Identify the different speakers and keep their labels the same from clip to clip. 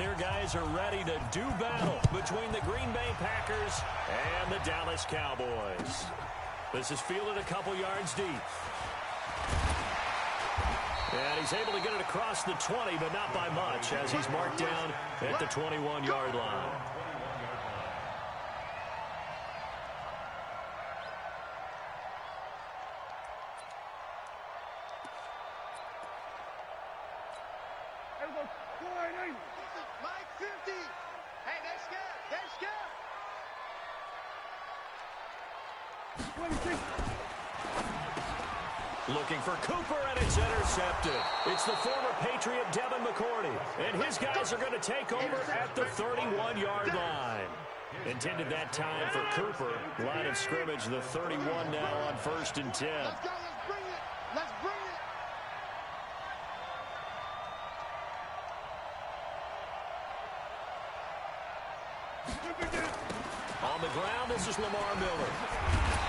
Speaker 1: here, guys, are ready to do battle between the Green Bay Packers and the Dallas Cowboys. This is fielded a couple yards deep. And he's able to get it across the 20, but not by much, as he's marked down at the 21-yard line. Looking for Cooper, and it's intercepted. It's the former Patriot Devin McCourty, and his guys are going to take over at the 31-yard line. Intended that time for Cooper. Line of scrimmage, the 31 now on 1st and 10.
Speaker 2: Let's go, let's bring it. Let's bring it.
Speaker 1: On the ground, this is Lamar Miller.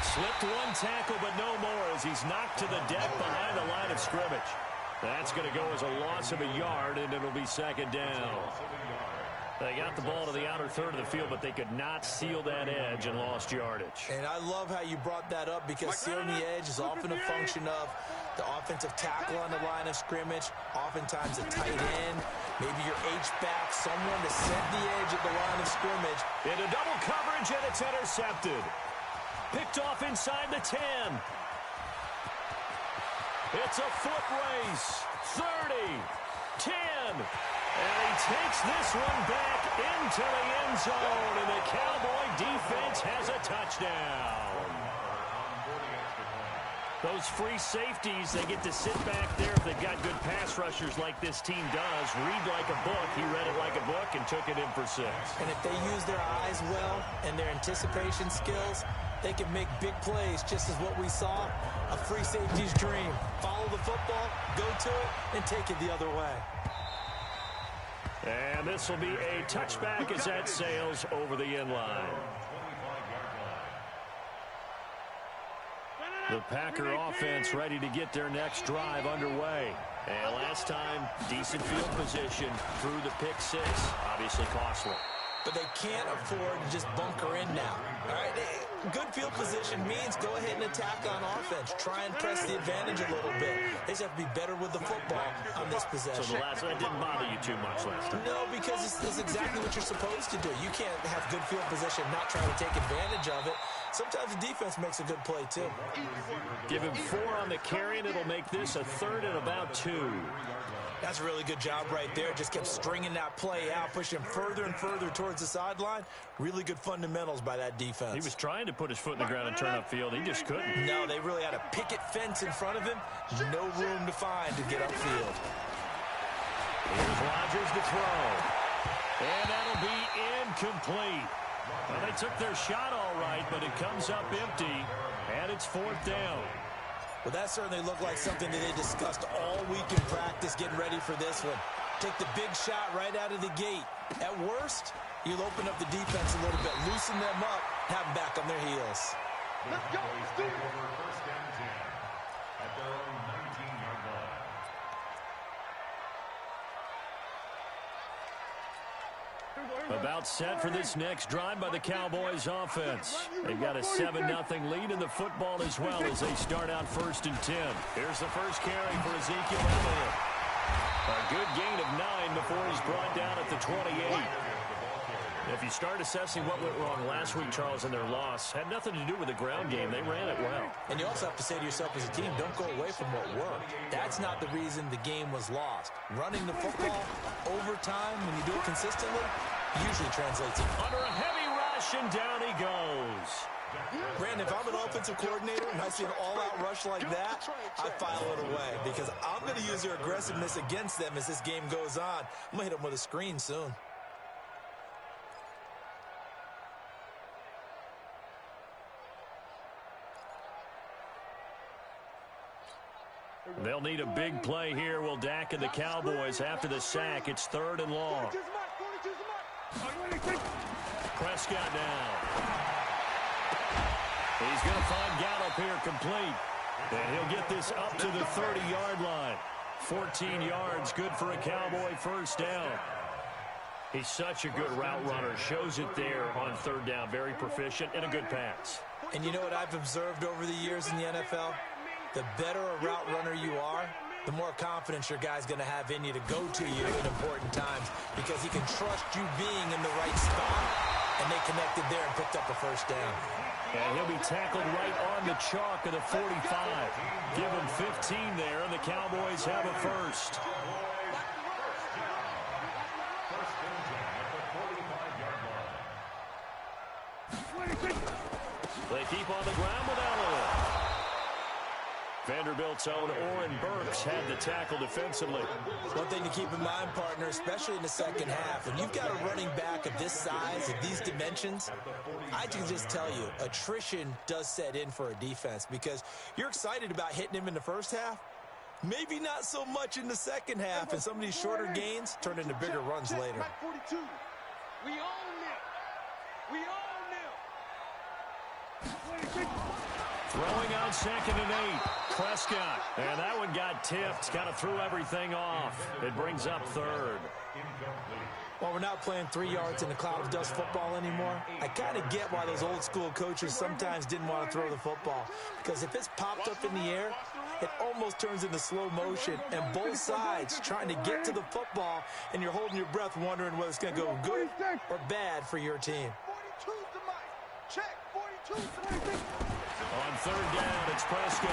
Speaker 1: Slipped one tackle, but no more as he's knocked to the deck behind the line of scrimmage. That's going to go as a loss of a yard, and it'll be 2nd down. They got the ball to the outer third of the field, but they could not seal that edge and lost yardage.
Speaker 3: And I love how you brought that up, because sealing the edge is often a function of the offensive tackle on the line of scrimmage, oftentimes a tight end, maybe your H-back, someone to set the edge at the line of scrimmage.
Speaker 1: Into double coverage, and it's intercepted. Picked off inside the 10. It's a foot race. 30, 10. And he takes this one back into the end zone, and the Cowboy defense has a touchdown. Those free safeties, they get to sit back there if they've got good pass rushers like this team does. Read like a book. He read it like a book and took it in for 6.
Speaker 3: And if they use their eyes well and their anticipation skills, they can make big plays, just as what we saw, a free safety's dream. Follow the football, go to it, and take it the other way.
Speaker 1: And this will be a touchback as that sails over the end line. The Packer offense ready to get their next drive underway. And last time, decent field position through the pick 6. Obviously costly.
Speaker 3: But they can't afford to just bunker in now. All right, good field position means go ahead and attack on offense. Try and press the advantage a little bit. They just have to be better with the football on this possession.
Speaker 1: So that didn't bother you too much last time?
Speaker 3: No, because it's exactly what you're supposed to do. You can't have good field position, not trying to take advantage of it. Sometimes the defense makes a good play, too.
Speaker 1: Give him 4 on the carry, and it'll make this a 3rd and about 2.
Speaker 3: That's a really good job right there. Just kept stringing that play out, pushing him further and further towards the sideline. Really good fundamentals by that defense.
Speaker 1: He was trying to put his foot in the ground and turn upfield. He just couldn't.
Speaker 3: No, they really had a picket fence in front of him. No room to find to get upfield.
Speaker 1: Here's Rodgers to throw. And that'll be incomplete. Well, they took their shot all right, but it comes up empty, and it's 4th down.
Speaker 3: Well, that certainly looked like something that they discussed all week in practice, getting ready for this one. Take the big shot right out of the gate. At worst, you'll open up the defense a little bit, loosen them up, have them back on their heels.
Speaker 2: Let's go. Let's do it.
Speaker 4: First down 10 at their own 19-yard line.
Speaker 1: About set for this next drive by the Cowboys offense. They've got a 7-0 lead in the football as well as they start out 1st and 10. Here's the first carry for Ezekiel Elliott. A good gain of 9 before he's brought down at the 28. If you start assessing what went wrong last week, Charles, in their loss, had nothing to do with the ground game. They ran it well.
Speaker 3: And you also have to say to yourself as a team, don't go away from what worked. That's not the reason the game was lost. Running the football over time, when you do it consistently, usually translates it.
Speaker 1: Under a heavy rush, and down he goes.
Speaker 3: Brandon, if I'm an offensive coordinator and I see an all-out rush like that, I file it away because I'm going to use their aggressiveness against them as this game goes on. I'm going to hit them with a screen soon.
Speaker 1: They'll need a big play here. Will Dak and the Cowboys after the sack. It's 3rd and long. Prescott now. He's going to find Gallup here complete. And he'll get this up to the 30-yard line. 14 yards, good for a Cowboy first down. He's such a good route runner. Shows it there on third down. Very proficient and a good pass.
Speaker 3: And you know what I've observed over the years in the NFL? The better a route runner you are, the more confidence your guy's going to have in you to go to you in important times because he can trust you being in the right spot, and they connected there and picked up a first down.
Speaker 1: And he'll be tackled right on the chalk of the 45. Give him 15 there, and the Cowboys have a first. They keep on the ground with Elliott. Vanderbilt's own Oren Burks had the tackle defensively.
Speaker 3: One thing to keep in mind, partner, especially in the second half, when you've got a running back of this size, of these dimensions, I can just tell you, attrition does set in for a defense because you're excited about hitting him in the first half. Maybe not so much in the second half, and some of these shorter gains turn into bigger runs later.
Speaker 2: We own it. We own it.
Speaker 1: Throwing on 2nd and 8. Prescott. And that one got tipped. Kind of threw everything off. It brings up third.
Speaker 3: Well, we're not playing 3 yards in the cloud of dust football anymore. I kind of get why those old school coaches sometimes didn't want to throw the football. Because if it's popped up in the air, it almost turns into slow motion. And both sides trying to get to the football, and you're holding your breath wondering whether it's going to go good or bad for your team.
Speaker 2: 42 to Mike. Check. 42 to Mike.
Speaker 1: On third down, it's Prescott.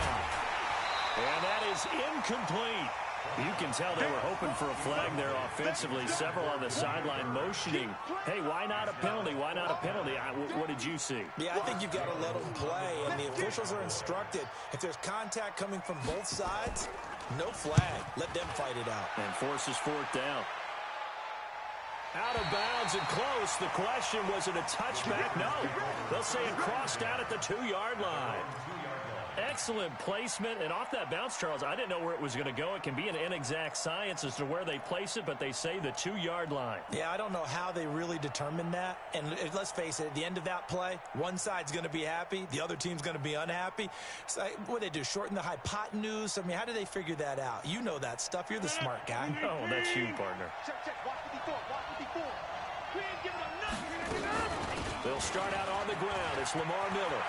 Speaker 1: And that is incomplete. You can tell they were hoping for a flag there offensively. Several on the sideline motioning. Hey, why not a penalty? Why not a penalty? What did you see?
Speaker 3: Yeah, I think you've got to let them play, and the officials are instructed. If there's contact coming from both sides, no flag. Let them fight it out.
Speaker 1: And forces fourth down. Out of bounds and close. The question, was it a touchback? No. They'll say it crossed out at the 2-yard line. Excellent placement, and off that bounce, Charles, I didn't know where it was going to go. It can be an inexact science as to where they place it, but they say the 2-yard line.
Speaker 3: Yeah, I don't know how they really determined that. And let's face it, at the end of that play, one side's going to be happy, the other team's going to be unhappy. So, what do they do, shorten the hypotenuse? I mean, how do they figure that out? You know that stuff. You're the smart guy.
Speaker 1: Oh, that's you, partner.
Speaker 2: Check. Watch 54. Watch 54. We ain't giving them nothing.
Speaker 1: They'll start out on the ground. It's Lamar Miller.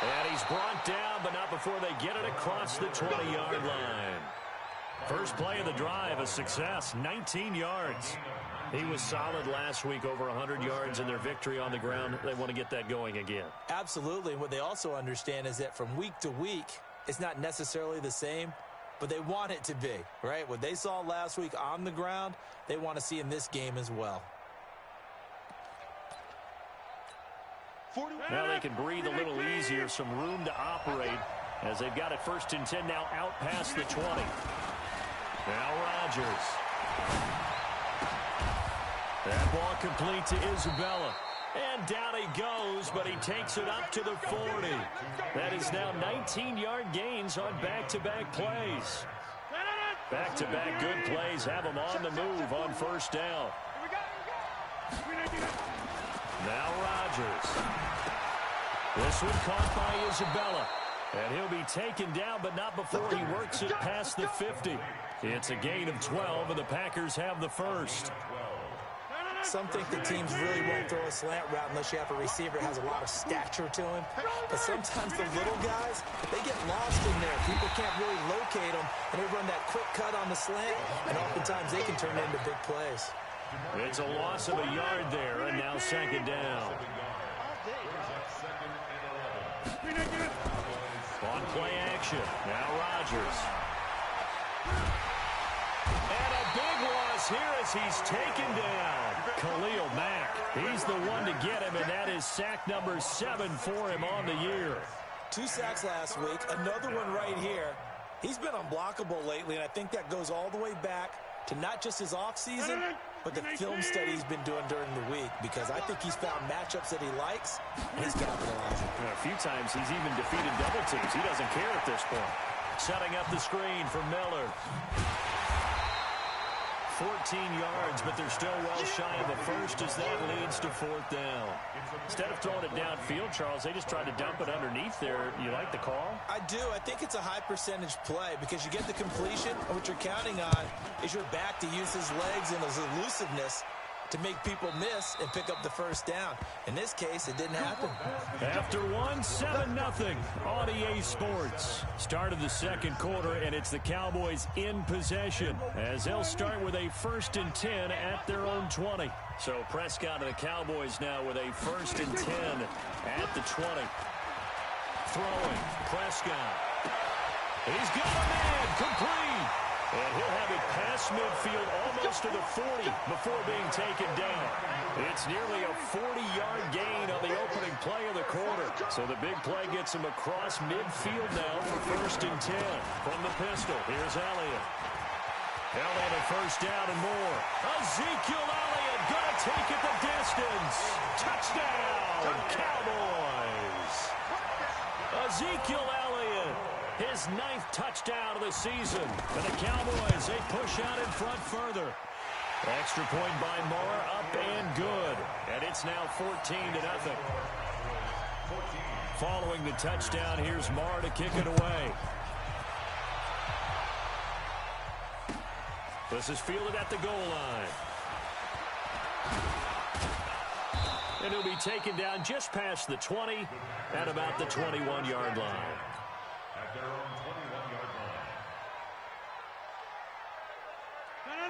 Speaker 1: And he's brought down, but not before they get it across the 20-yard line. First play of the drive, a success, 19 yards. He was solid last week, over 100 yards in their victory on the ground. They want to get that going again.
Speaker 3: Absolutely. And what they also understand is that from week to week, it's not necessarily the same, but they want it to be, right? What they saw last week on the ground, they want to see in this game as well.
Speaker 1: Now they can breathe a little easier, some room to operate as they've got it 1st and 10 now out past the 20. Now Rodgers. That ball complete to Isabella. And down he goes, but he takes it up to the 40. That is now 19-yard gains on back-to-back plays. Back-to-back good plays have them on the move on 1st down. Now Rodgers. This one caught by Isabella. And he'll be taken down, but not before he works it past the 50. It's a gain of 12, and the Packers have the first.
Speaker 3: Some think the teams really won't throw a slant route unless you have a receiver that has a lot of stature to him. But sometimes the little guys, they get lost in there. People can't really locate them, and they run that quick cut on the slant, and oftentimes they can turn into big plays.
Speaker 1: It's a loss of a yard there, and now 2nd down. On play action, now Rodgers. And a big loss here as he's taken down. Khalil Mack, he's the one to get him, and that is sack number 7 for him on the year.
Speaker 3: 2 sacks last week, another one right here. He's been unblockable lately, and I think that goes all the way back to not just his offseason, but the film study he's been doing during the week, because I think he's found matchups that he likes, and he's capitalizing.
Speaker 1: A few times he's even defeated double teams. He doesn't care at this point. Setting up the screen for Miller. 14 yards, but they're still well shy of a first as that leads to 4th down. Instead of throwing it downfield, Charles, they just tried to dump it underneath there. You like the call?
Speaker 3: I do. I think it's a high percentage play because you get the completion, and what you're counting on is your back to use his legs and his elusiveness to make people miss and pick up the first down. In this case, it didn't happen.
Speaker 1: After one, 7-0 on EA Sports. Start of the second quarter, and it's the Cowboys in possession as they'll start with a 1st and 10 at their own 20. So Prescott and the Cowboys now with a 1st and 10 at the 20. Throwing, Prescott. He's got a man, complete. And he'll have it past midfield almost to the 40 before being taken down. It's nearly a 40-yard gain on the opening play of the quarter. So the big play gets him across midfield now for 1st and 10 from the pistol. Here's Elliott. Elliott a 1st down and more. Ezekiel Elliott going to take it the distance. Touchdown, Cowboys. Ezekiel Elliott. His 9th touchdown of the season. And the Cowboys, they push out in front further. Extra point by Moore, up and good. And it's now 14-0. Following the touchdown, here's Moore to kick it away. This is fielded at the goal line. And he'll be taken down just past the 20 at about the 21-yard line.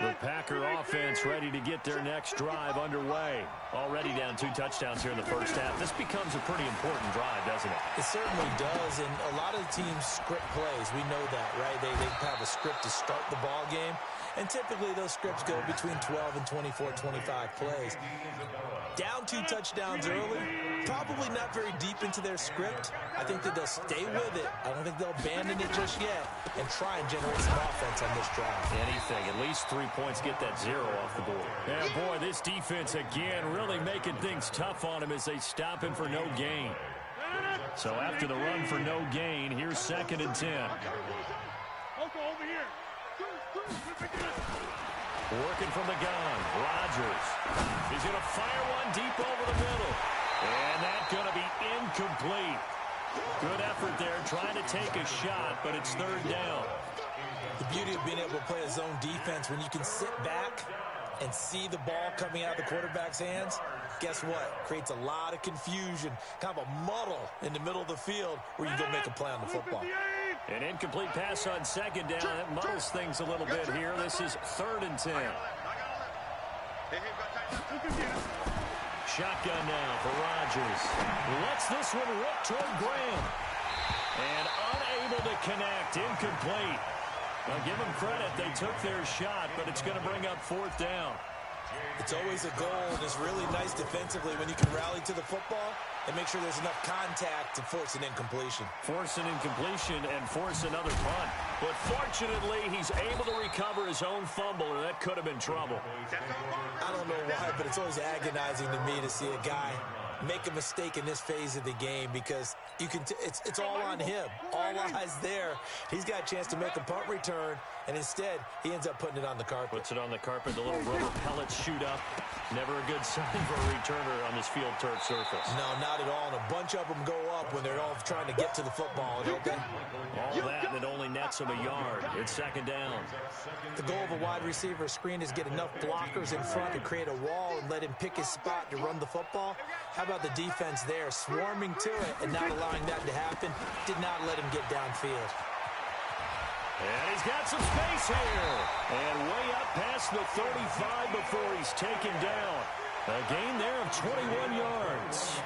Speaker 1: The Packer offense ready to get their next drive underway. Already down 2 touchdowns here in the first half. This becomes a pretty important drive, doesn't it?
Speaker 3: It certainly does, and a lot of the teams script plays. We know that, right? They have a script to start the ball game, and typically those scripts go between 12 and 24, 25 plays. Down 2 touchdowns early, probably not very deep into their script. I think that they'll stay with it. I don't think they'll abandon it just yet and try and generate some offense on this drive.
Speaker 1: Anything, at least 3 points, get that 0 off the board. Yeah, boy, this defense again really making things tough on him as they stop him for no gain. So after the run for no gain, here's 2nd and 10. Working from the gun, Rodgers. He's going to fire one deep over the middle. And that's going to be incomplete. Good effort there, trying to take a shot, but it's 3rd down.
Speaker 3: The beauty of being able to play a zone defense, when you can sit back and see the ball coming out of the quarterback's hands, guess what? Creates a lot of confusion, kind of a muddle in the middle of the field where you can go make a play on the football.
Speaker 1: An incomplete pass on 2nd down. That muddles things a little bit here. This is 3rd and 10. Shotgun now for Rodgers. Lets this one rip toward Graham. And unable to connect. Incomplete. Now give them credit. They took their shot, but it's going to bring up 4th down.
Speaker 3: It's always a goal, and it's really nice defensively when you can rally to the football and make sure there's enough contact to force an incompletion.
Speaker 1: Force an incompletion and force another punt. But fortunately, he's able to recover his own fumble, or that could have been trouble.
Speaker 3: I don't know why, but it's always agonizing to me to see a guy make a mistake in this phase of the game because you can it's all on him. All eyes there. He's got a chance to make a punt return, and instead, he ends up putting it on the carpet.
Speaker 1: Puts it on the carpet. The little rubber pellets shoot up. Never a good sign for a returner on this field turf surface.
Speaker 3: No, not at all. And a bunch of them go up when they're all trying to get to the football, don't they?
Speaker 1: All that, and it only nets them a yard. It's 2nd down.
Speaker 3: The goal of a wide receiver screen is get enough blockers in front to create a wall and let him pick his spot to run the football. How about the defense there, swarming to it and not allowing that to happen? Did not let him get downfield.
Speaker 1: And he's got some space here. And way up past the 35 before he's taken down. A gain there of 21 yards.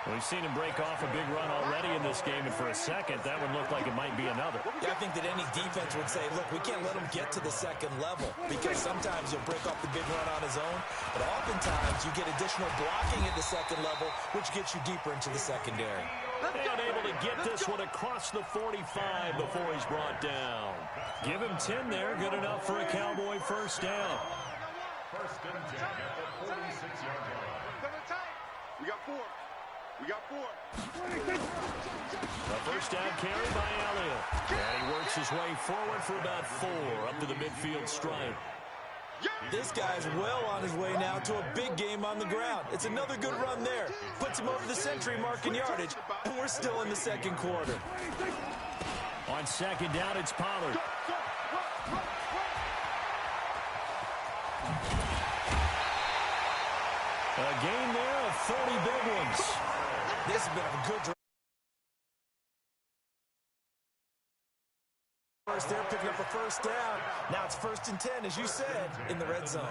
Speaker 1: We've seen him break off a big run already in this game, and for a second, that would look like it might be another.
Speaker 3: Yeah, I think that any defense would say, look, we can't let him get to the 2nd level because sometimes he'll break off the big run on his own, but oftentimes you get additional blocking at the 2nd level, which gets you deeper into the secondary.
Speaker 1: And able to get this one across the 45 before he's brought down. Give him 10 there, good enough for a Cowboy 1st down.
Speaker 4: 1st and 10 at the 46-yard line.
Speaker 2: We got 4. We got 4.
Speaker 1: A 1st down carry by Elliott. And he works his way forward for about 4 up to the midfield stripe.
Speaker 3: This guy's well on his way now to a big game on the ground. It's another good run there. Puts him over the century mark in yardage, and we're still in the second quarter.
Speaker 1: On second down, it's Pollard. A gain there of 30 big ones.
Speaker 3: This has been a good drive. They're picking up a first down. Now it's 1st and 10, as you said, in the red zone.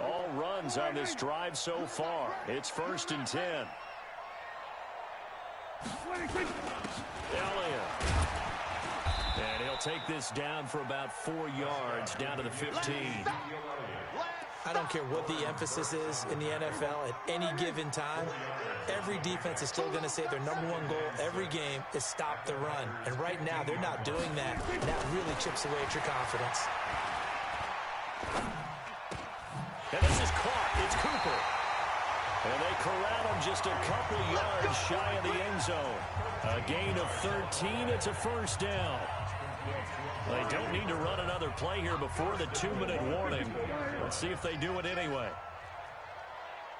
Speaker 1: All runs on this drive so far. It's 1st and 10. Elliott. And he'll take this down for about 4 yards, down to the 15.
Speaker 3: I don't care what the emphasis is in the NFL at any given time. Every defense is still going to say their #1 goal every game is stop the run. And right now, they're not doing that. And that really chips away at your confidence.
Speaker 1: And this is caught. It's Cooper. And they corral him just a couple yards shy of the end zone. A gain of 13. It's a first down. They don't need to run another play here before the 2-minute warning. Let's see if they do it anyway.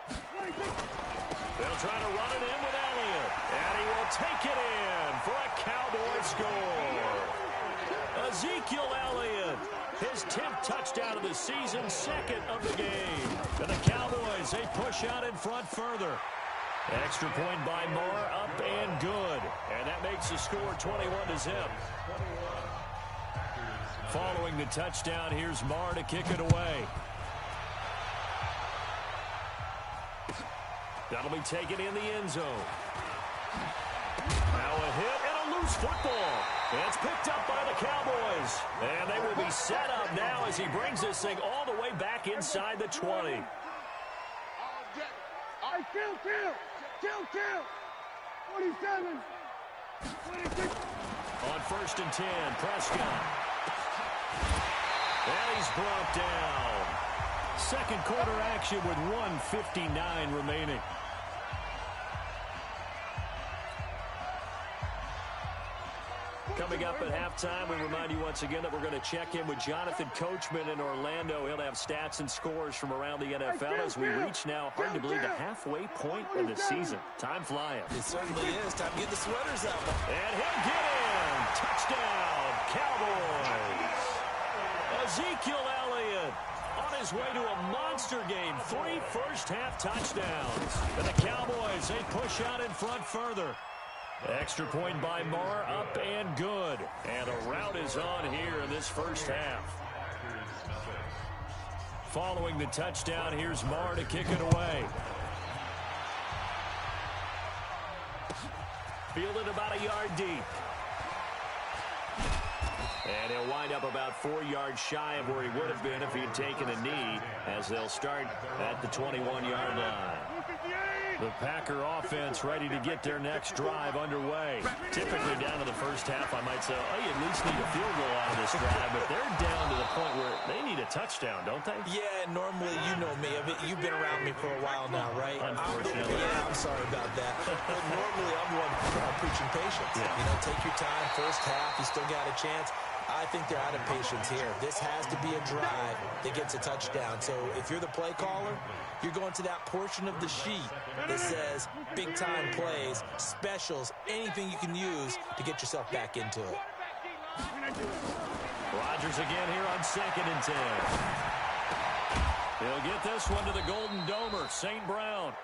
Speaker 1: They'll try to run it in with Elliott. And he will take it in for a Cowboy score. Ezekiel Elliott, his 10th touchdown of the season, 2nd of the game. And the Cowboys, they push out in front further. Extra point by Moore, up and good. And that makes the score 21-0. Following the touchdown, here's Moore to kick it away. That'll be taken in the end zone. Now a hit and a loose football. It's picked up by the Cowboys. And they will be set up now as he brings this thing all the way back inside the 20.
Speaker 2: Kill. 27. 26.
Speaker 1: On 1st and 10, Prescott. And he's brought down. Second quarter action with 1:59 remaining. Coming up at halftime, we remind you once again that we're going to check in with Jonathan Coachman in Orlando. He'll have stats and scores from around the NFL as we reach now, hard to believe, the halfway point of the season. Time flying.
Speaker 3: It certainly is. Time to get the sweaters out.
Speaker 1: And he'll get in. Touchdown, Cowboys. Ezekiel Elliott on his way to a monster game. 3 first-half touchdowns. And the Cowboys, they push out in front further. Extra point by Moore, up and good. And a rout is on here in this first half. Following the touchdown, here's Moore to kick it away. Fielded about a yard deep. And he'll wind up about 4 yards shy of where he would have been if he had taken a knee, as they'll start at the 21-yard line. The Packer offense ready to get their next drive underway. Typically down to the first half, I might say, oh, you at least need a field goal out of this drive, but they're down to the point where they need a touchdown, don't they?
Speaker 3: Yeah, normally, you know me. I mean, you've been around me for a while now, right?
Speaker 1: Unfortunately.
Speaker 3: I'm sorry about that. But normally, I'm the one preaching patience.
Speaker 1: Yeah.
Speaker 3: You know, take your time. First half, you still got a chance. I think they're out of patience here. This has to be a drive that gets a touchdown. So if you're the play caller, you're going to that portion of the sheet that says big-time plays, specials, anything you can use to get yourself back into it.
Speaker 1: Rodgers again here on 2nd and 10. He'll get this one to the Golden Domer, St. Brown.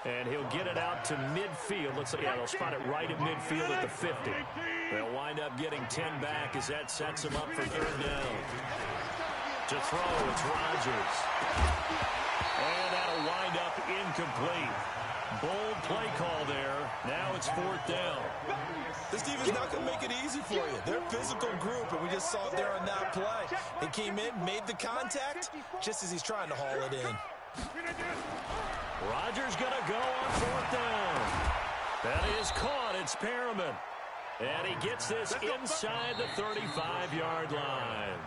Speaker 1: And he'll get it out to midfield. Let's see, yeah, they'll spot it right at midfield at the 50. They'll wind up getting 10 back as that sets them up for 3rd down. To throw, it's Rodgers. And that'll wind up incomplete. Bold play call there. Now it's 4th down.
Speaker 3: This defense not going to make it easy for you. They're a physical group, and we just saw it there on that play. He came in, made the contact, just as he's trying to haul it in.
Speaker 1: Rodgers going to go on 4th down. That is caught. It's Perriman. And he gets this inside the 35-yard line.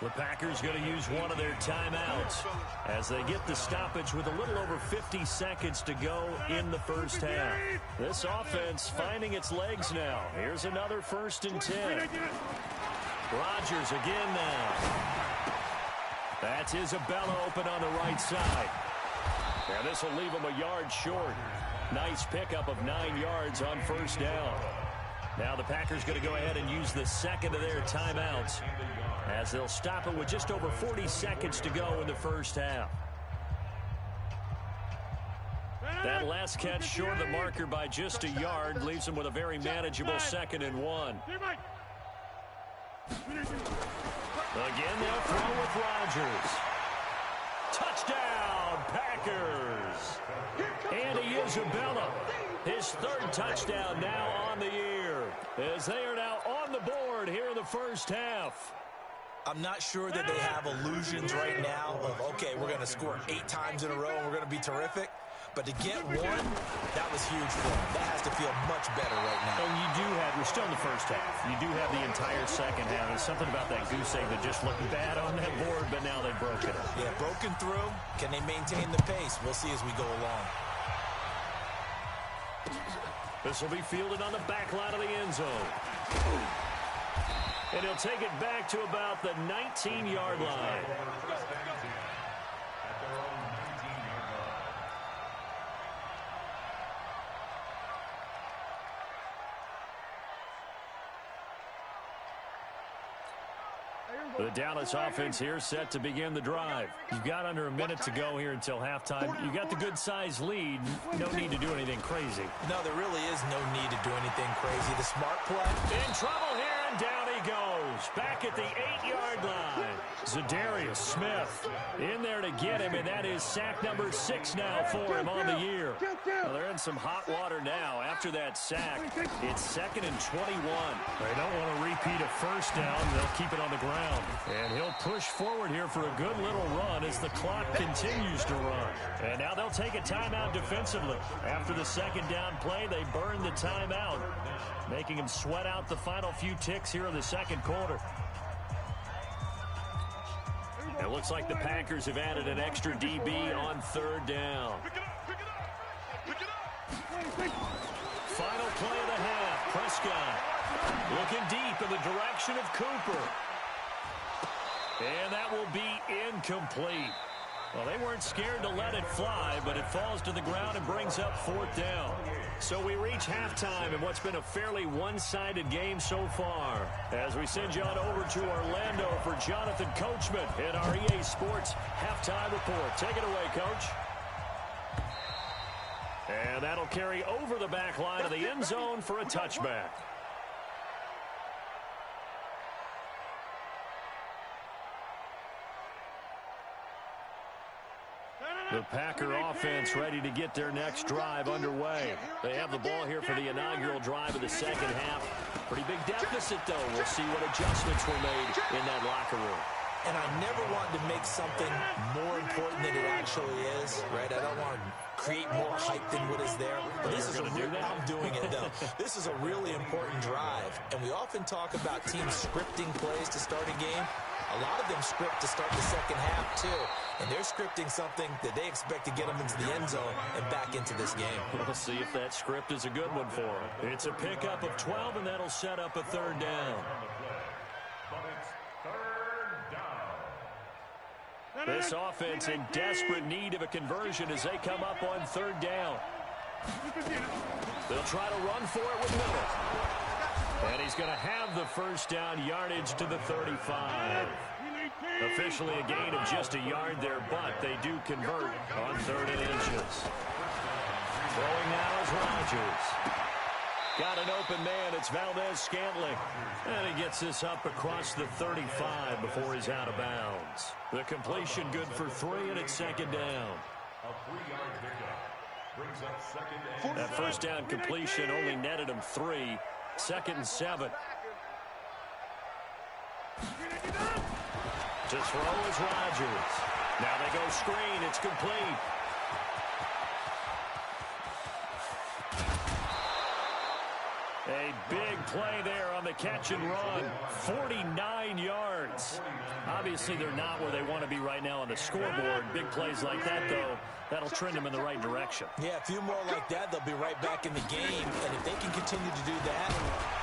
Speaker 1: The Packers going to use one of their timeouts as they get the stoppage with a little over 50 seconds to go in the first half. This offense finding its legs now. Here's another 1st and 10. Rodgers again now. That's Isabella open on the right side. And this will leave him a yard short. Nice pickup of 9 yards on 1st down. Now the Packers going to go ahead and use the second of their timeouts as they'll stop it with just over 40 seconds to go in the first half. That last catch short of the marker by just a yard leaves them with a very manageable 2nd and 1. Again, they'll throw with Rodgers. Touchdown, Packers. Andy Isabella, his 3rd touchdown now on the year, as they are now on the board here in the first half.
Speaker 3: I'm not sure that they have illusions right now of, okay, we're going to score 8 times in a row and we're going to be terrific. But to get one, that was huge for them. That has to feel much better right now.
Speaker 1: And you do have, we're still in the first half. You do have the entire second half. There's something about that goose egg that just looked bad on that board, but now they've broken it.
Speaker 3: Yeah, broken through. Can they maintain the pace? We'll see as we go along.
Speaker 1: This will be fielded on the back line of the end zone. And he'll take it back to about the 19-yard line. The Dallas offense here set to begin the drive. You've got under a minute to go here until halftime. You got the good-sized lead. No need to do anything crazy.
Speaker 3: No, there really is no need to do anything crazy. The smart play.
Speaker 1: In trouble here, and down he goes. Back at the 8-yard line. Za'Darius Smith in there to get him, and that is sack number 6 now for him on the year. Well, they're in some hot water now after that sack. It's 2nd and 21. They don't want to repeat a first down. They'll keep it on the ground. And he'll push forward here for a good little run as the clock continues to run. And now they'll take a timeout defensively. After the 2nd down play, they burn the timeout, making him sweat out the final few ticks here in the 2nd quarter. It looks like the Packers have added an extra DB on 3rd down. Final play of the half. Prescott looking deep in the direction of Cooper. And that will be incomplete. Well, they weren't scared to let it fly, but it falls to the ground and brings up 4th down. So we reach halftime in what's been a fairly one-sided game so far. As we send you on over to Orlando for Jonathan Coachman in our EA Sports Halftime Report. Take it away, Coach. And that'll carry over the back line of the end zone for a touchback. The Packer offense ready to get their next drive underway. They have the ball here for the inaugural drive of the 2nd half. Pretty big deficit, though. We'll see what adjustments were made in that locker room.
Speaker 3: And I never want to make something more important than it actually is, right? I don't want to create more hype than what is there. But this is I'm doing it, though. This is a really important drive. And we often talk about teams scripting plays to start a game. A lot of them script to start the 2nd half, too. And they're scripting something that they expect to get them into the end zone and back into this game.
Speaker 1: We'll see if that script is a good one for them. It's a pickup of 12, and that'll set up a 3rd down. This offense in desperate need of a conversion as they come up on 3rd down. They'll try to run for it with Miller. And he's going to have the 1st down yardage to the 35. Officially a gain of just a yard there, but they do convert on 3rd and inches. Throwing now is Rodgers. Got an open man. It's Valdez-Scantling. And he gets this up across the 35 before he's out of bounds. The completion good for 3, and it's 2nd down.
Speaker 4: A 3-yard pickup brings up 2nd and
Speaker 1: That 1st down completion only netted him 3. 2nd and 7. To throw is Rodgers. Now they go screen. It's complete. A big play there on the catch and run. 49 yards. yards. Obviously, they're not where they want to be right now on the scoreboard. Big plays like that, though, that'll trend them in the right direction.
Speaker 3: Yeah, a few more like that, they'll be right back in the game. And if they can continue to do that,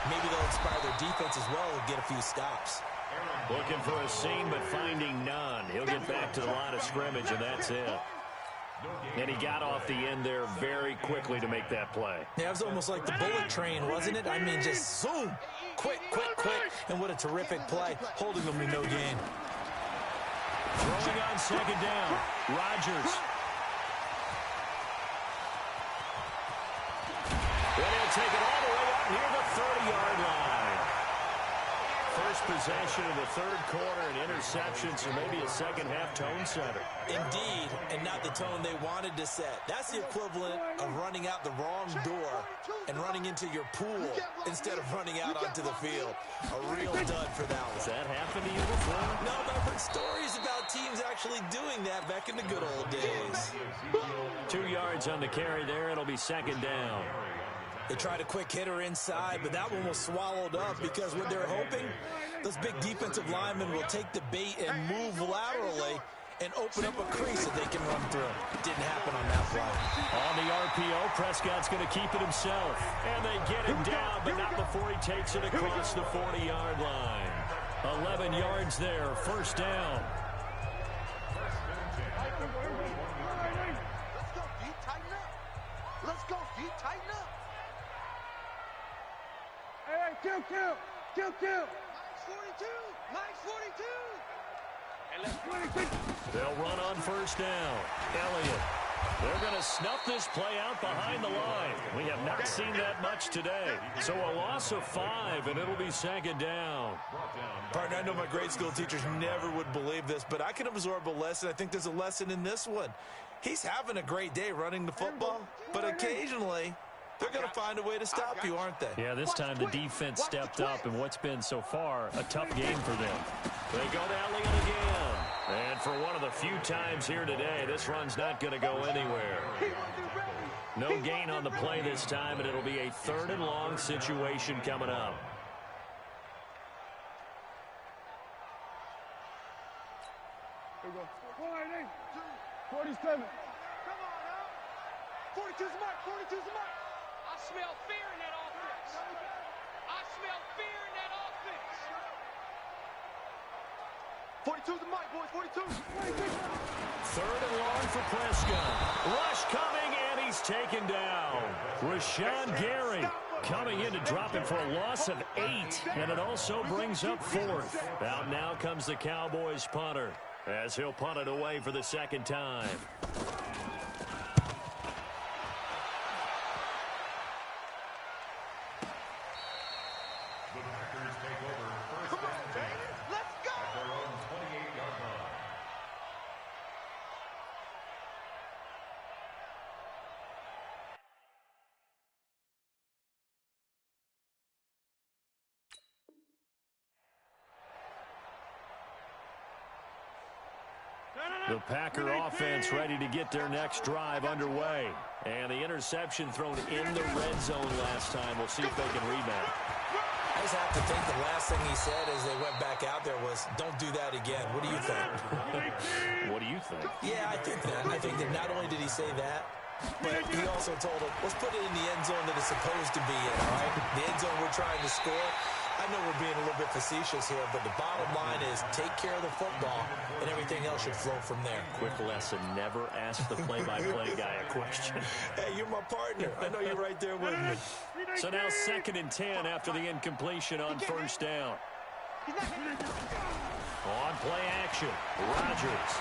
Speaker 3: maybe they'll inspire their defense as well and get a few stops.
Speaker 1: Looking for a seam, but finding none. He'll get back to the line of scrimmage, and that's it. And he got off the end there very quickly to make that play.
Speaker 3: Yeah, it was almost like the bullet train, wasn't it? I mean, just zoom, quick, quick, quick. And what a terrific play, holding them to no gain.
Speaker 1: Throwing on second down, Rodgers. And he'll take it all the way up near the 30-yard line. First possession of the third quarter, an interception, so maybe a second-half tone setter.
Speaker 3: Indeed, and not the tone they wanted to set. That's the equivalent of running out the wrong door and running into your pool instead of running out onto the field. A real dud for that one.
Speaker 1: Has that happened to you before?
Speaker 3: No, but I've heard stories about teams actually doing that back in the good old days.
Speaker 1: 2 yards on the carry there. It'll be second down.
Speaker 3: They tried a quick hitter inside, but that one was swallowed up because what they're hoping, those big defensive linemen will take the bait and move laterally and open up a crease that they can run through. Didn't happen on that play.
Speaker 1: On the RPO, Prescott's going to keep it himself. And they get him down, but not before he takes it across the 40-yard line. 11 yards there, first down.
Speaker 2: Let's go, D. Tighten up. Let's go, D. Tighten up. Hey, kill. Max 42. Max 42. And let's 22.
Speaker 1: They'll run on first down. Elliott. They're going to snuff this play out behind the line. We have not seen that much today. So a loss of 5, and it'll be second down.
Speaker 3: Partner, I know my grade school teachers never would believe this, but I can absorb a lesson. I think there's a lesson in this one. He's having a great day running the football, but occasionally they're going to find a way to stop you, aren't they?
Speaker 1: Yeah, this time the defense stepped up in what's been so far a tough game for them. They go to Elliott again. And for one of the few times here today, this run's not going to go anywhere. No gain on the play this time, and it'll be a 3rd and long situation coming up.
Speaker 2: Here we go. 47. Come on now. 42's the mark. 42's the mark.
Speaker 5: I smell fear in that offense. I smell fear in that offense.
Speaker 2: 42's the mark, boys. 42.
Speaker 1: 3rd and long for Prescott. Rush coming, and he's taken down. Rashawn Gary coming in to drop him for a loss of 8, and it also brings up 4th. Out now comes the Cowboys punter, as he'll punt it away for the second time. The Packer offense ready to get their next drive underway. And the interception thrown in the red zone last time. We'll see if they can rebound.
Speaker 3: I just have to think the last thing he said as they went back out there was, don't do that again. What do you think?
Speaker 1: What do you think?
Speaker 3: Yeah, I think that. I think that not only did he say that, but he also told him, let's put it in the end zone that it's supposed to be in, all right? The end zone we're trying to score. I know we're being a little bit facetious here, but the bottom line is take care of the football, and everything else should flow from there.
Speaker 1: Quick lesson, never ask the play-by-play guy a question.
Speaker 3: Hey, you're my partner. I know you're right there with me.
Speaker 1: So now 2nd and 10 after the incompletion on first down. On play action, Rodgers.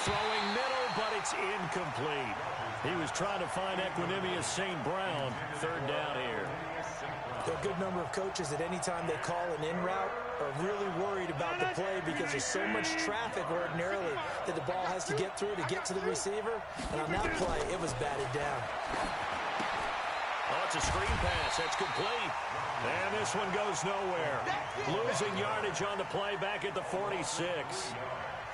Speaker 1: Throwing middle, but it's incomplete. He was trying to find Equanimeous St. Brown. 3rd down here.
Speaker 3: There are a good number of coaches that any time they call an in route are really worried about the play because there's so much traffic ordinarily that the ball has to get through to get to the receiver. And on that play, it was batted down.
Speaker 1: Oh, it's a screen pass. That's complete. And this one goes nowhere. Losing yardage on the play back at the 46.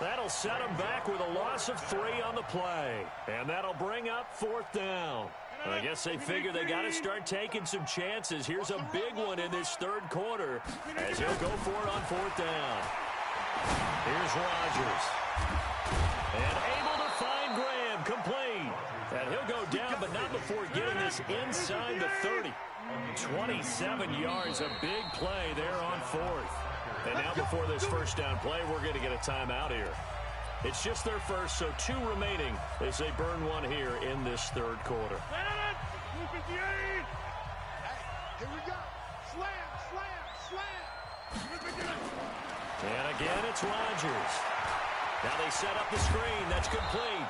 Speaker 1: That'll set him back with a loss of 3 on the play. And that'll bring up 4th down. I guess they figure they got to start taking some chances. Here's a big one in this 3rd quarter as he'll go for it on 4th down. Here's Rodgers. And able to find Graham, complete. And he'll go down, but not before getting this inside the 30. 27 yards, a big play there on fourth. And now before this first down play, we're going to get a timeout here. It's just their first, so 2 remaining as they burn one here in this third quarter.
Speaker 2: Hey, here we go. Slam, slam, slam.
Speaker 1: And again, it's Rodgers. Now they set up the screen. That's complete.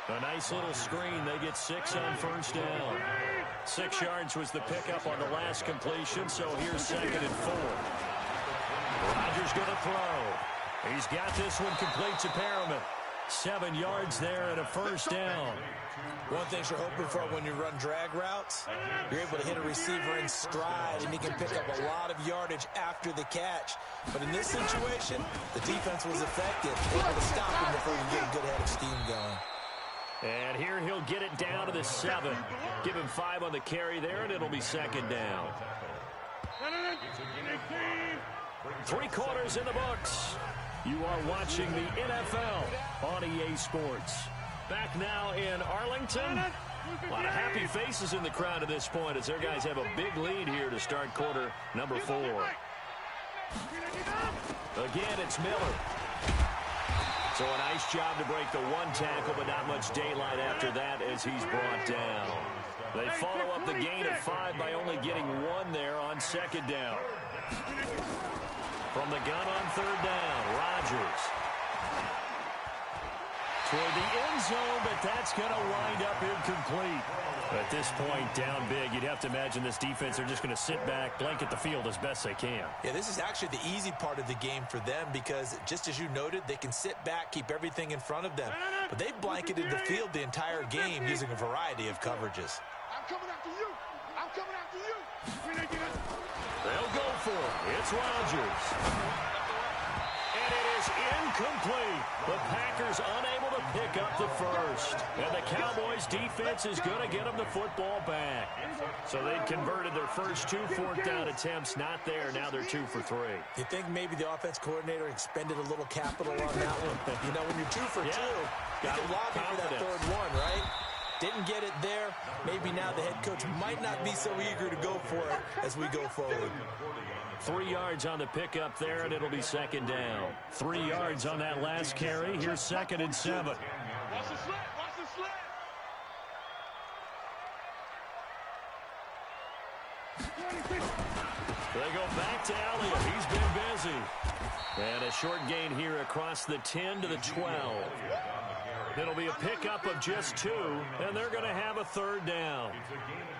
Speaker 1: A nice little screen. They get 6 on first down. 6 yards was the pickup on the last completion, so here's 2nd and 4. Rodgers going to throw. He's got this one complete to Perriman. 7 yards there and a first down.
Speaker 3: One thing you're hoping for when you run drag routes, you're able to hit a receiver in stride, and he can pick up a lot of yardage after the catch. But in this situation, the defense was effective, able to stop him before he get a good head of steam going.
Speaker 1: And here he'll get it down to the 7. Give him 5 on the carry there, and it'll be 2nd down. 3 quarters in the books. You are watching the NFL on EA Sports. Back now in Arlington. A lot of happy faces in the crowd at this point as their guys have a big lead here to start quarter number 4. Again, it's Miller. So a nice job to break the 1 tackle, but not much daylight after that as he's brought down. They follow up the gain of 5 by only getting 1 there on 2nd down. From the gun on 3rd down, Rodgers. Toward the end zone, but that's going to wind up incomplete. At this point, down big, you'd have to imagine this defense are just going to sit back, blanket the field as best they can.
Speaker 3: Yeah, this is actually the easy part of the game for them because, just as you noted, they can sit back, keep everything in front of them. But they've blanketed the field the entire game using a variety of coverages.
Speaker 2: I'm coming after you. I'm coming after you.
Speaker 1: They'll go for it. It's Rodgers. And it is incomplete. The Packers unable to pick up the first. And the Cowboys defense is going to get them the football back. So they'd converted their first 2 4th down attempts. Not there. Now they're 2 for 3.
Speaker 3: You think maybe the offense coordinator expended a little capital on that one? You know, when you're 2 for 2, you can lobby for that 3rd one, right? Didn't get it there. Maybe now the head coach might not be so eager to go for it as we go forward.
Speaker 1: 3 yards on the pickup there, and it'll be 2nd down. 3 yards on that last carry. Here's 2nd and 7.
Speaker 2: Watch the slant. Watch the slant.
Speaker 1: They go back to Elliott. He's been busy. And a short gain here across the 10 to the 12. It'll be a pickup of just 2, and they're going to have a 3rd down.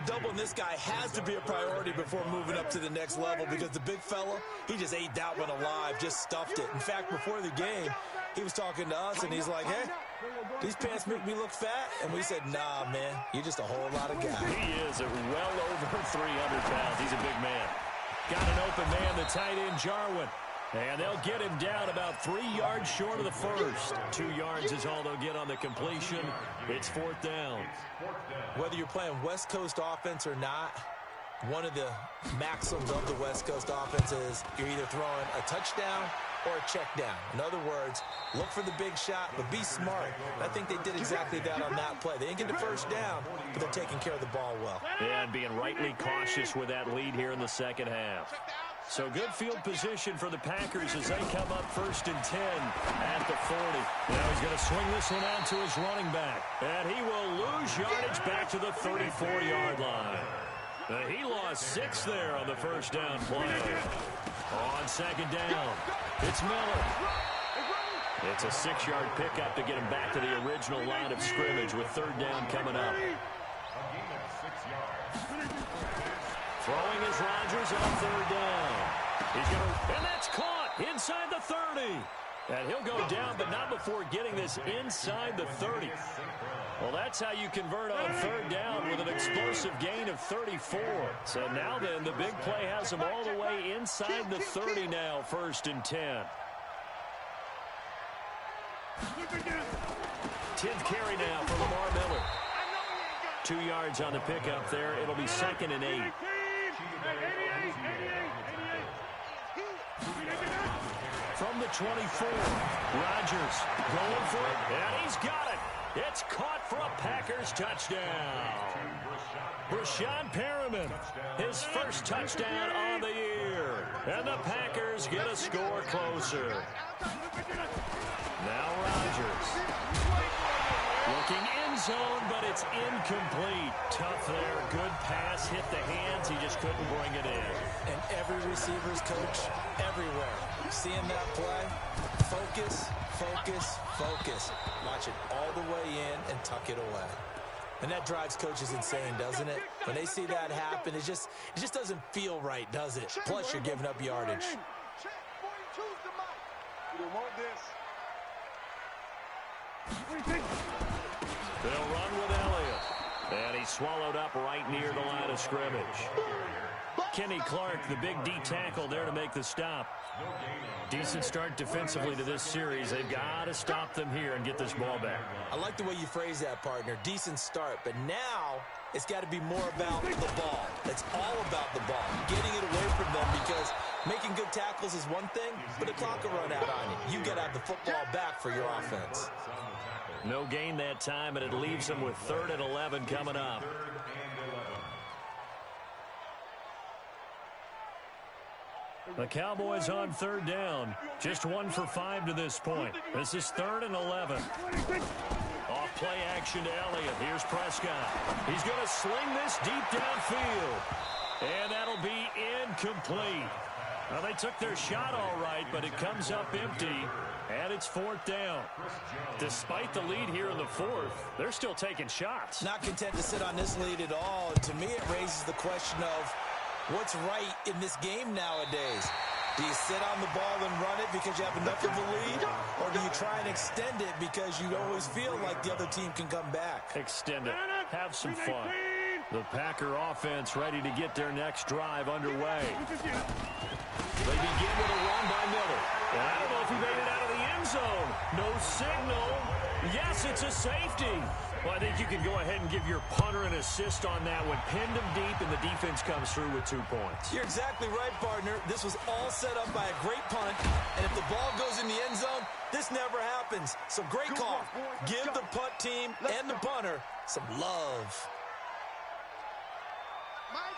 Speaker 3: Doubling this guy has to be a priority before moving up to the next level because the big fella, he just ate that one alive, just stuffed it. In fact, before the game, he was talking to us, and he's like, hey, these pants make me look fat. And we said, nah, man, you're just a whole lot of guy.
Speaker 1: He is well over 300 pounds. He's a big man. Got an open man, the tight end, Jarwin. And they'll get him down about 3 yards short of the first. 2 yards is all they'll get on the completion. It's 4th down.
Speaker 3: Whether you're playing West Coast offense or not, one of the maxims of the West Coast offense is you're either throwing a touchdown or a check down. In other words, look for the big shot, but be smart. I think they did exactly that on that play. They didn't get the first down, but they're taking care of the ball well.
Speaker 1: And being rightly cautious with that lead here in the 2nd half. So good field position for the Packers as they come up 1st and 10 at the 40. Now he's going to swing this one out to his running back. And he will lose yardage back to the 34-yard line. He lost 6 there on the first down play. On 2nd down, it's Miller. It's a 6-yard pickup to get him back to the original line of scrimmage with 3rd down coming up. Throwing is Rodgers on 3rd down. And that's caught inside the 30. And he'll go down, but not before getting this inside the 30. Well, that's how you convert on 3rd down with an explosive gain of 34. So now then, the big play has him all the way inside the 30 now, 1st and 10. 10th carry now for Lamar Miller. 2 yards on the pickup there. It'll be 2nd and 8. from the 24. Rodgers going for it, and he's got it. It's caught for a Packers touchdown. Breshad Perriman, his first touchdown on the year. And the Packers get a score closer. Now Rodgers. Looking end zone, but it's incomplete. Tough there. Good pass. Hit the hands. He just couldn't bring it in.
Speaker 3: And every receiver's coach everywhere. Seeing that play, focus, focus, focus. Watch it all the way in and tuck it away. And that drives coaches insane, doesn't it? When they see that happen, it just doesn't feel right, does it? Plus, you're giving up yardage.
Speaker 1: They'll run with Elliott. And he's swallowed up right near the line of scrimmage. Kenny Clark, the big D tackle there to make the stop. Decent start defensively to this series. They've got to stop them here and get this ball back.
Speaker 3: I like the way you phrase that, partner. Decent start. But now it's got to be more about the ball. It's all about the ball. Getting it away from them, because making good tackles is one thing, but the clock will run out on you. You got to have the football back for your offense.
Speaker 1: No gain that time, and it leaves them with 3rd and 11 coming up. The Cowboys on 3rd down. Just 1 for 5 to this point. This is 3rd and 11. Off play action to Elliott. Here's Prescott. He's going to sling this deep downfield. And that'll be incomplete. Well, they took their shot all right, but it comes up empty. And it's 4th down. Despite the lead here in the 4th, they're still taking shots.
Speaker 3: Not content to sit on this lead at all. To me, it raises the question of what's right in this game nowadays. Do you sit on the ball and run it because you have enough of a lead? Or do you try and extend it because you always feel like the other team can come back?
Speaker 1: Extend it. Have some fun. The Packer offense ready to get their next drive underway. They begin with a run by Miller. And I don't know if he made it out of the end zone. No signal. Yes, it's a safety. Well, I think you can go ahead and give your punter an assist on that one. Pinned him deep, and the defense comes through with 2 points.
Speaker 3: You're exactly right, partner. This was all set up by a great punt, and if the ball goes in the end zone, this never happens. So great call. Give the punt team and the punter some love.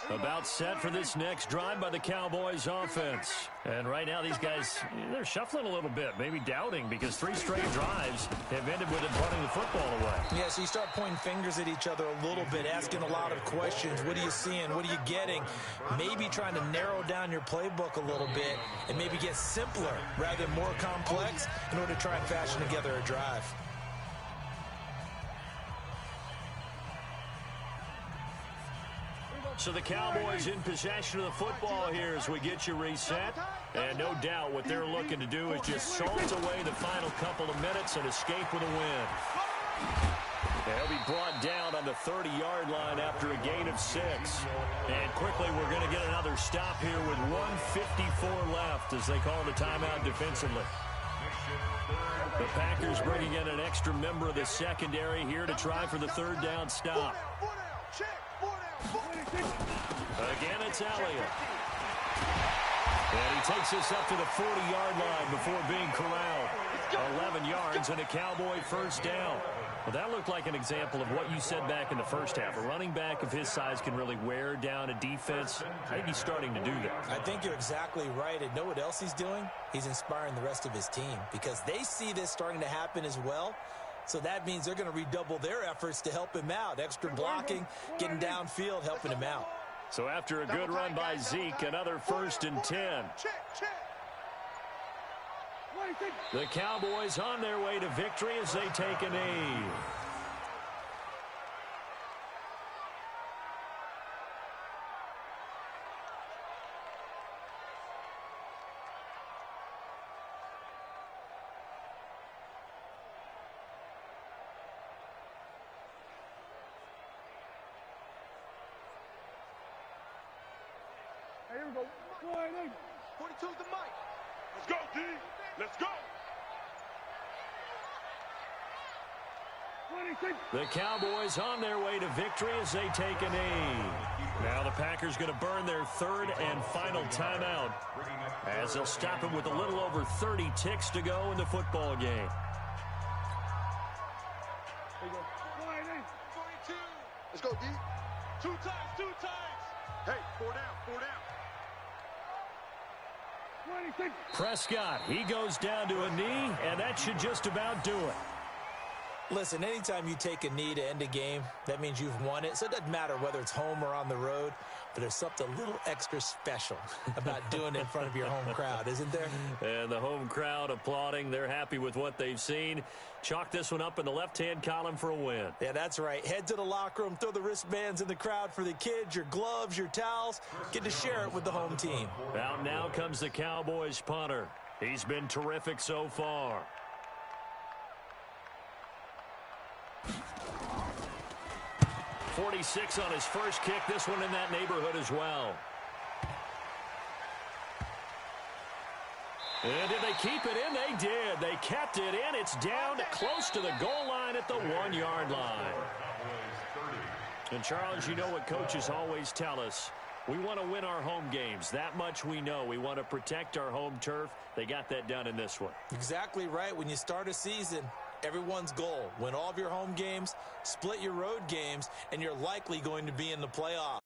Speaker 1: About set for this next drive by the Cowboys offense. And right now these guys, they're shuffling a little bit, maybe doubting, because 3 straight drives have ended with them punting the football away.
Speaker 3: Yeah, so you start pointing fingers at each other a little bit, asking a lot of questions. What are you seeing? What are you getting? Maybe trying to narrow down your playbook a little bit and maybe get simpler rather than more complex in order to try and fashion together a drive.
Speaker 1: So the Cowboys in possession of the football here as we get you reset. And no doubt what they're looking to do is just salt away the final couple of minutes and escape with a win. They'll be brought down on the 30-yard line after a gain of 6. And quickly we're going to get another stop here with 1:54 left as they call the timeout defensively. The Packers bringing in an extra member of the secondary here to try for the 3rd down stop. Again, it's Elliott. And he takes us up to the 40-yard line before being corralled. 11 yards and a Cowboy 1st down. Well, that looked like an example of what you said back in the first half. A running back of his size can really wear down a defense. I think he's starting to do that.
Speaker 3: I think you're exactly right. And know what else he's doing? He's inspiring the rest of his team because they see this starting to happen as well. So that means they're going to redouble their efforts to help him out. Extra blocking, getting downfield, helping him out.
Speaker 1: So after a good run by Zeke, another 1st and 10. The Cowboys on their way to victory as they take a knee.
Speaker 2: Here we go. 42's the mic. Let's go, D. Let's go. 20.
Speaker 1: The Cowboys on their way to victory as they take a knee. Now the Packers going to burn their third and final timeout as they'll stop it with a little over 30 ticks to go in the football game.
Speaker 2: Let's go, D. Two times. Hey, four down.
Speaker 1: Prescott, he goes down to a knee, and that should just about do it.
Speaker 3: Listen, anytime you take a knee to end a game, that means you've won it. So it doesn't matter whether it's home or on the road, but there's something a little extra special about doing it in front of your home crowd, isn't there?
Speaker 1: And the home crowd applauding. They're happy with what they've seen. Chalk this one up in the left-hand column for a win.
Speaker 3: Yeah, that's right. Head to the locker room, throw the wristbands in the crowd for the kids, your gloves, your towels. Get to share it with the home team.
Speaker 1: Out now comes the Cowboys punter. He's been terrific so far. .46 on his first kick. This one in that neighborhood as well. And did they keep it in? They did. They kept it in. It's down close to the goal line at the 1-yard line. And, Charles, you know what coaches always tell us. We want to win our home games. That much we know. We want to protect our home turf. They got that done in this one.
Speaker 3: Exactly right. When you start a season, everyone's goal, win all of your home games, split your road games, and you're likely going to be in the playoffs.